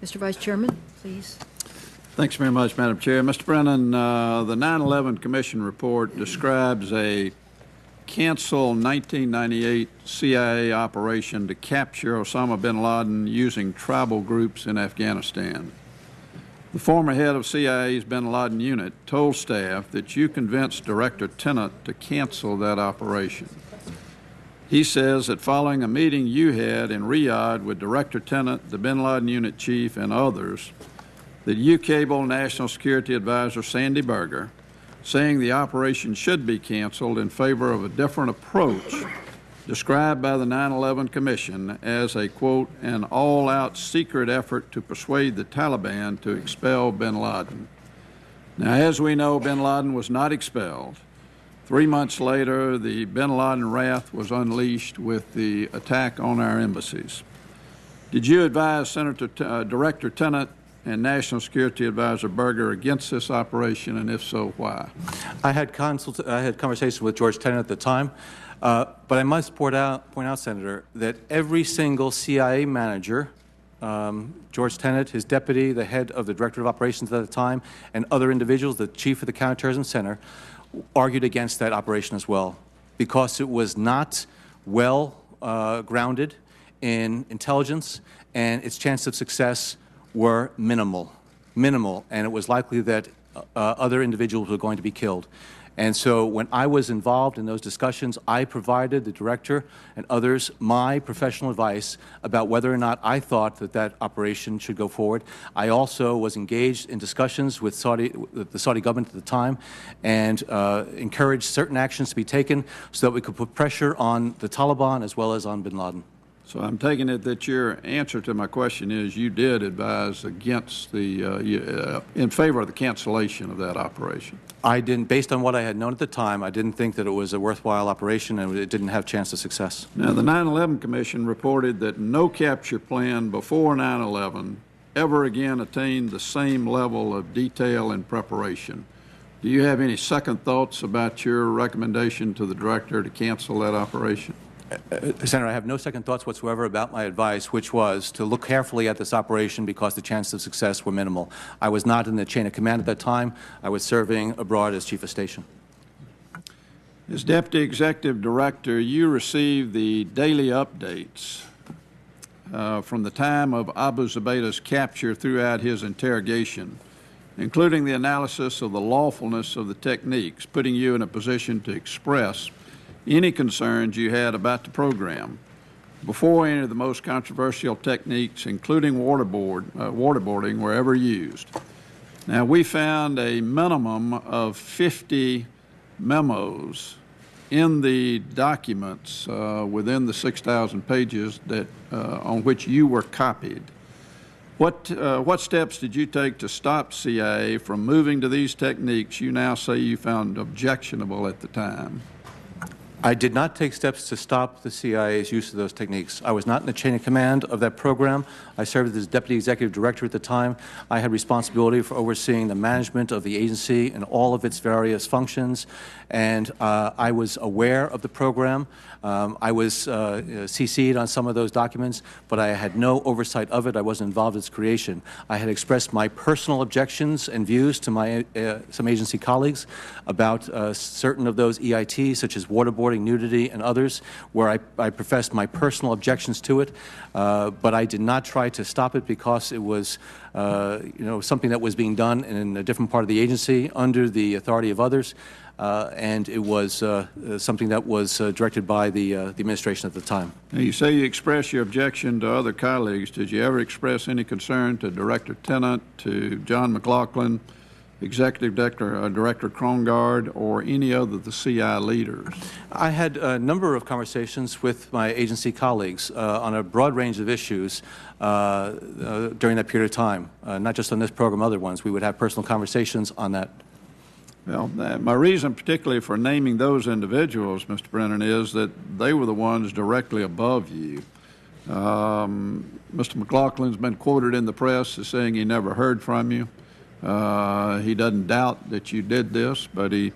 Mr. Vice Chairman, please. Thanks very much, Madam Chair. Mr. Brennan, the 9/11 Commission report describes a canceled 1998 CIA operation to capture Osama bin Laden using tribal groups in Afghanistan. The former head of CIA's bin Laden unit told staff that you convinced Director Tennant to cancel that operation. He says that following a meeting you had in Riyadh with Director Tennant, the bin Laden unit chief, and others, that you cabled National Security Advisor Sandy Berger, saying the operation should be canceled in favor of a different approach described by the 9/11 Commission as a, quote, an all-out secret effort to persuade the Taliban to expel bin Laden. Now, as we know, bin Laden was not expelled. 3 months later, the bin Laden wrath was unleashed with the attack on our embassies. Did you advise Director Tennant and National Security Advisor Berger against this operation, and if so, why? I had conversations with George Tenet at the time, but I must point out, Senator, that every single CIA manager, George Tenet, his deputy, the head of the Director of Operations at the time, and other individuals, the chief of the Counterterrorism Center, argued against that operation as well, because it was not well grounded in intelligence, and its chance of success were minimal, and it was likely that other individuals were going to be killed. And so when I was involved in those discussions, I provided the director and others my professional advice about whether or not I thought that that operation should go forward. I also was engaged in discussions with the Saudi government at the time, and encouraged certain actions to be taken so that we could put pressure on the Taliban as well as on bin Laden. So I'm taking it that your answer to my question is you did advise against in favor of the cancellation of that operation. I didn't, based on what I had known at the time, I didn't think that it was a worthwhile operation and it didn't have a chance of success. Now, the 9/11 Commission reported that no capture plan before 9/11 ever again attained the same level of detail and preparation. Do you have any second thoughts about your recommendation to the director to cancel that operation? Senator, I have no second thoughts whatsoever about my advice, which was to look carefully at this operation because the chances of success were minimal. I was not in the chain of command at that time. I was serving abroad as Chief of Station. As Deputy Executive Director, you received the daily updates from the time of Abu Zubaydah's capture throughout his interrogation, including the analysis of the lawfulness of the techniques, putting you in a position to express any concerns you had about the program before any of the most controversial techniques, including waterboarding, were ever used. Now, we found a minimum of 50 memos in the documents within the 6,000 pages that on which you were copied. What steps did you take to stop CIA from moving to these techniques you now say you found objectionable at the time? I did not take steps to stop the CIA's use of those techniques. I was not in the chain of command of that program. I served as Deputy Executive Director at the time. I had responsibility for overseeing the management of the agency and all of its various functions, and I was aware of the program. I was CC'd on some of those documents, but I had no oversight of it. I wasn't involved in its creation. I had expressed my personal objections and views to my some agency colleagues about certain of those EITs, such as waterboarding, nudity, and others, where I professed my personal objections to it, but I did not try to stop it because it was something that was being done in a different part of the agency under the authority of others, and it was something that was directed by the administration at the time. Now, you say you expressed your objection to other colleagues. Did you ever express any concern to Director Tennant, to John McLaughlin, Executive Director Krongard, or any other of the CI leaders? I had a number of conversations with my agency colleagues on a broad range of issues during that period of time, not just on this program, other ones. We would have personal conversations on that. Well, my reason particularly for naming those individuals, Mr. Brennan, is that they were the ones directly above you. Mr. McLaughlin's been quoted in the press as saying he never heard from you. He doesn't doubt that you did this, but he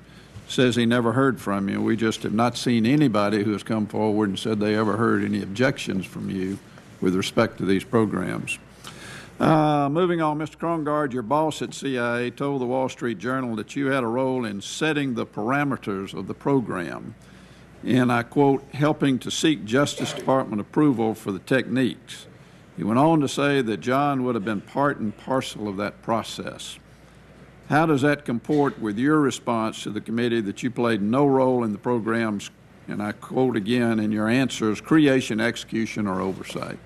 says he never heard from you. We just have not seen anybody who has come forward and said they ever heard any objections from you with respect to these programs. Moving on, Mr. Krongard, your boss at CIA told the Wall Street Journal that you had a role in setting the parameters of the program, and I quote, helping to seek Justice Department approval for the techniques. He went on to say that John would have been part and parcel of that process. How does that comport with your response to the committee that you played no role in the program's, and I quote again, in your answers, creation, execution, or oversight?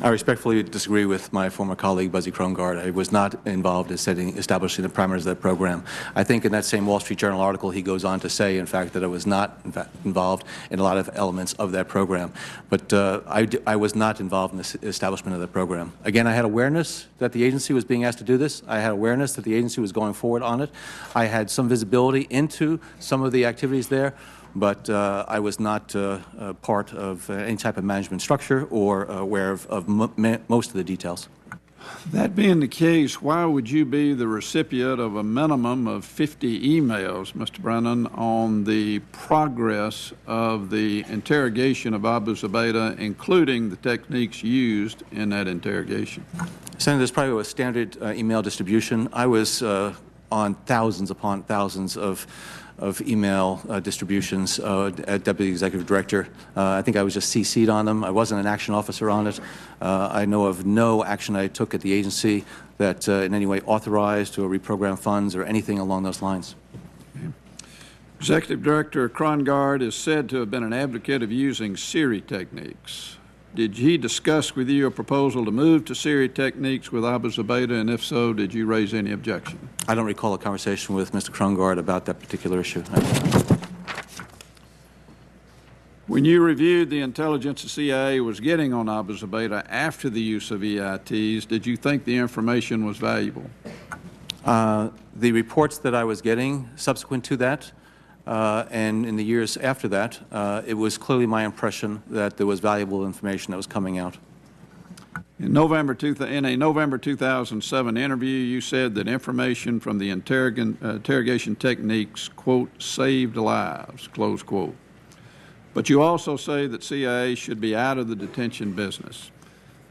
I respectfully disagree with my former colleague, Buzzy Krongard. I was not involved in establishing the parameters of that program. I think in that same Wall Street Journal article, he goes on to say, in fact, that I was not, in fact, involved in a lot of elements of that program. But I was not involved in the establishment of the program. Again, I had awareness that the agency was being asked to do this. I had awareness that the agency was going forward on it. I had some visibility into some of the activities there, but I was not part of any type of management structure or aware of most of the details. That being the case, why would you be the recipient of a minimum of 50 emails, Mr. Brennan, on the progress of the interrogation of Abu Zubaydah, including the techniques used in that interrogation? Senator, this probably was standard email distribution. I was on thousands upon thousands of email distributions at Deputy Executive Director. I think I was just CC'd on them. I wasn't an action officer on it. I know of no action I took at the agency that in any way authorized or reprogrammed funds or anything along those lines. Okay. Executive Director Krongard is said to have been an advocate of using Siri techniques. Did he discuss with you a proposal to move to Siri techniques with Abu Zubaydah, and if so, did you raise any objection? I don't recall a conversation with Mr. Krongard about that particular issue. When you reviewed the intelligence the CIA was getting on Abu Zubaydah after the use of EITs, did you think the information was valuable? The reports that I was getting subsequent to that, and in the years after that, it was clearly my impression that there was valuable information that was coming out. In a November 2007 interview, you said that information from the interrogation techniques, quote, saved lives, close quote. But you also say that CIA should be out of the detention business.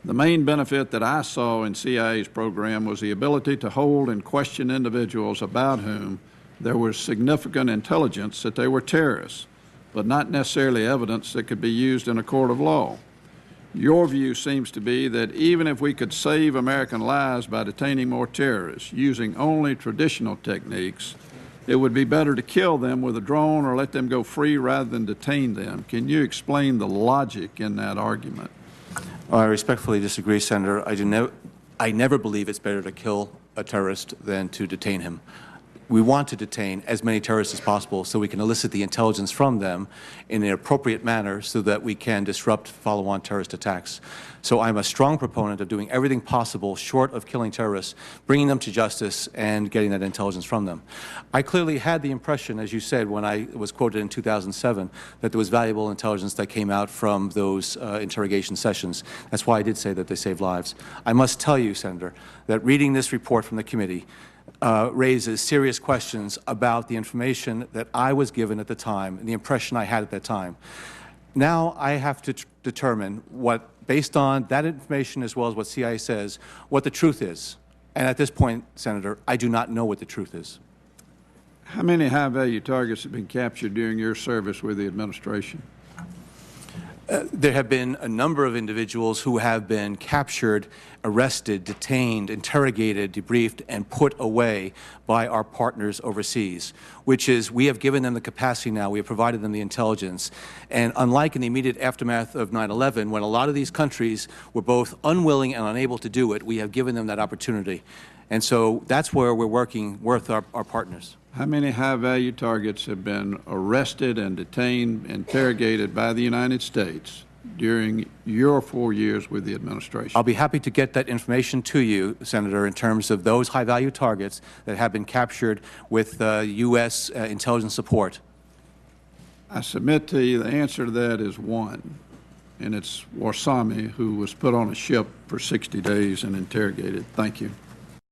The main benefit that I saw in CIA's program was the ability to hold and question individuals about whom there was significant intelligence that they were terrorists, but not necessarily evidence that could be used in a court of law. Your view seems to be that even if we could save American lives by detaining more terrorists using only traditional techniques, it would be better to kill them with a drone or let them go free rather than detain them. Can you explain the logic in that argument? I respectfully disagree, Senator. I never believe it's better to kill a terrorist than to detain him. We want to detain as many terrorists as possible so we can elicit the intelligence from them in an appropriate manner so that we can disrupt follow-on terrorist attacks. So I'm a strong proponent of doing everything possible short of killing terrorists, bringing them to justice and getting that intelligence from them. I clearly had the impression, as you said, when I was quoted in 2007, that there was valuable intelligence that came out from those interrogation sessions. That's why I did say that they saved lives. I must tell you, Senator, that reading this report from the committee raises serious questions about the information that I was given at the time and the impression I had at that time. Now I have to determine what, based on that information as well as what CIA says, what the truth is. And at this point, Senator, I do not know what the truth is. How many high-value targets have been captured during your service with the administration? There have been a number of individuals who have been captured, arrested, detained, interrogated, debriefed, and put away by our partners overseas, which is we have given them the capacity now, we have provided them the intelligence. And unlike in the immediate aftermath of 9/11, when a lot of these countries were both unwilling and unable to do it, we have given them that opportunity. And so that's where we're working with our partners. How many high-value targets have been arrested and detained, interrogated by the United States during your 4 years with the administration? I'll be happy to get that information to you, Senator, in terms of those high-value targets that have been captured with U.S. intelligence support. I submit to you the answer to that is one, and it's Warsame, who was put on a ship for 60 days and interrogated. Thank you.